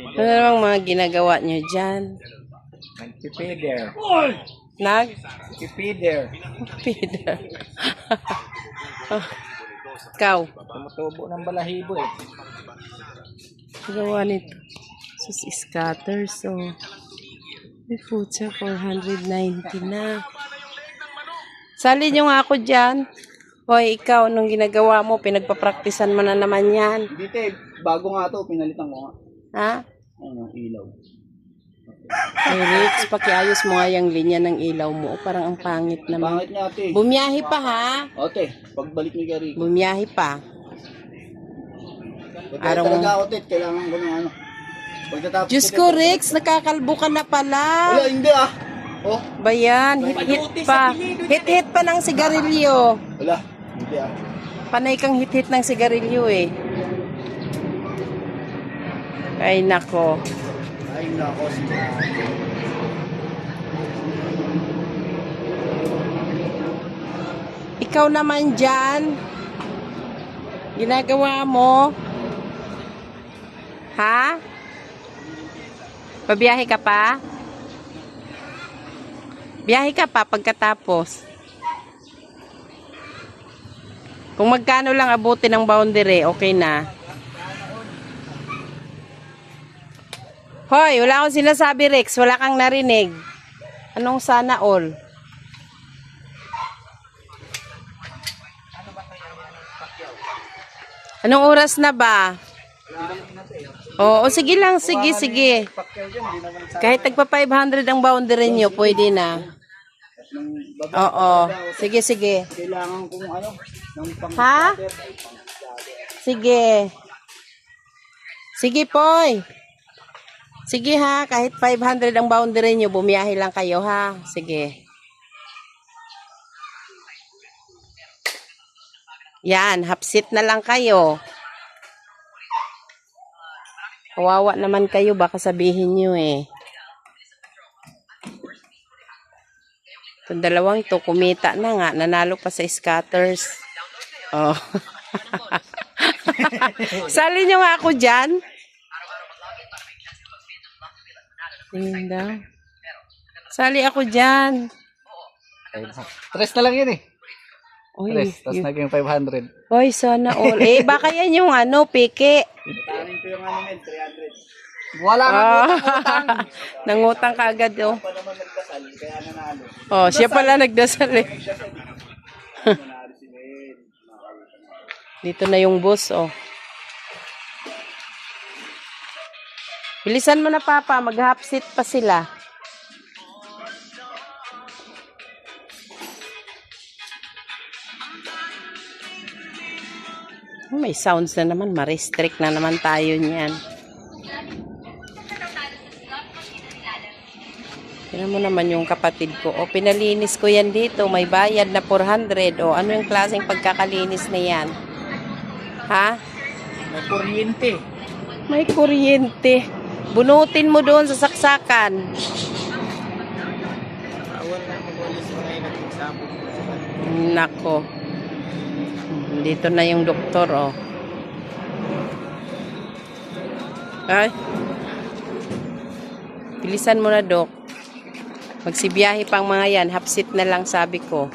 Ano namang mga ginagawa nyo dyan? Nagpipider. Nag-feeder. Pipider. Ikaw. Tumutubo ng balahibo eh. Gawa nito. Sus, scatter. So, may putsa, 490 na. Sali nyo nga ako dyan. Hoy, ikaw, nung ginagawa mo, pinagpapraktisan mo na naman yan. Dito eh, bago nga to, pinalitan ko nga. Ha? Ano, ilaw. Hey, Rix, pakiayos mo nga yung linya ng ilaw mo. Parang ang pangit naman. Pangit niya ate. Bumiyahe pa, ha? Ote, pagbalik ni Gary. Bumiyahe pa. Araw talaga ako tet, kailangan ko ng ano. Pagkatapos Diyos ko, Rix, nakakalbo ka na pala. Wala, hindi ah. Oh, Bayan, hit-hit pa. Hit-hit pa ng sigarilyo. wala, hindi ah. Panay kang hit-hit ng sigarilyo eh. Ay, nako. Ay, nako, sige. Ikaw naman dyan. Ginagawa mo. Ha? Pabiyahe ka pa? Biyahe ka pa pagkatapos. Kung magkano lang abutin ng boundary, okay na. Hoy, wala akong sinasabi, Rex. Wala kang narinig. Anong sana all? Anong oras na ba? Oo, sige lang. Sige, sige. Kahit tagpa 500 ang boundary nyo, pwede na. Oo. Sige, sige. Kailangan kong ano, ng pang Ha? Sige. Sige, Poy. Sige ha, kahit 500 ang boundary nyo, bumiyahe lang kayo ha. Sige. Yan, hapsit na lang kayo. Kawawa naman kayo, baka sabihin nyo eh. Itong dalawang to, kumita na nga, nanalo pa sa scatters. Oh. Sali nyo nga ako dyan. Linda. Sali ako dyan. Tres na lang yun eh. Uy, Tres, tapos naging 500. Hoy, sana all. Eh, baka yan yung ano, piki. Tanin ko yung ano, 300. Wala nga utang. Nangutang ka agad, oh. Pa naman nagdasal, kaya nanalo. Oh, siya pala nagdasal eh. Nanalo si Len. Dito na yung bus, oh. Bilisan mo na, Papa. Mag-half seat pa sila. Oh, may sounds na naman. Ma-restrict na naman tayo niyan. Tignan mo naman yung kapatid ko. O, pinalinis ko yan dito. May bayad na 400. O, ano yung klaseng pagkakalinis na yan? Ha? May kuryente. May kuryente. Bunutin mo doon sa saksakan. Awal na mag-alis mo na yung nag-example. Nako. Dito na yung doktor, oh. Ay. Bilisan mo na, Dok. Magsibiyahe pang mga yan. Hapsit na lang, sabi ko.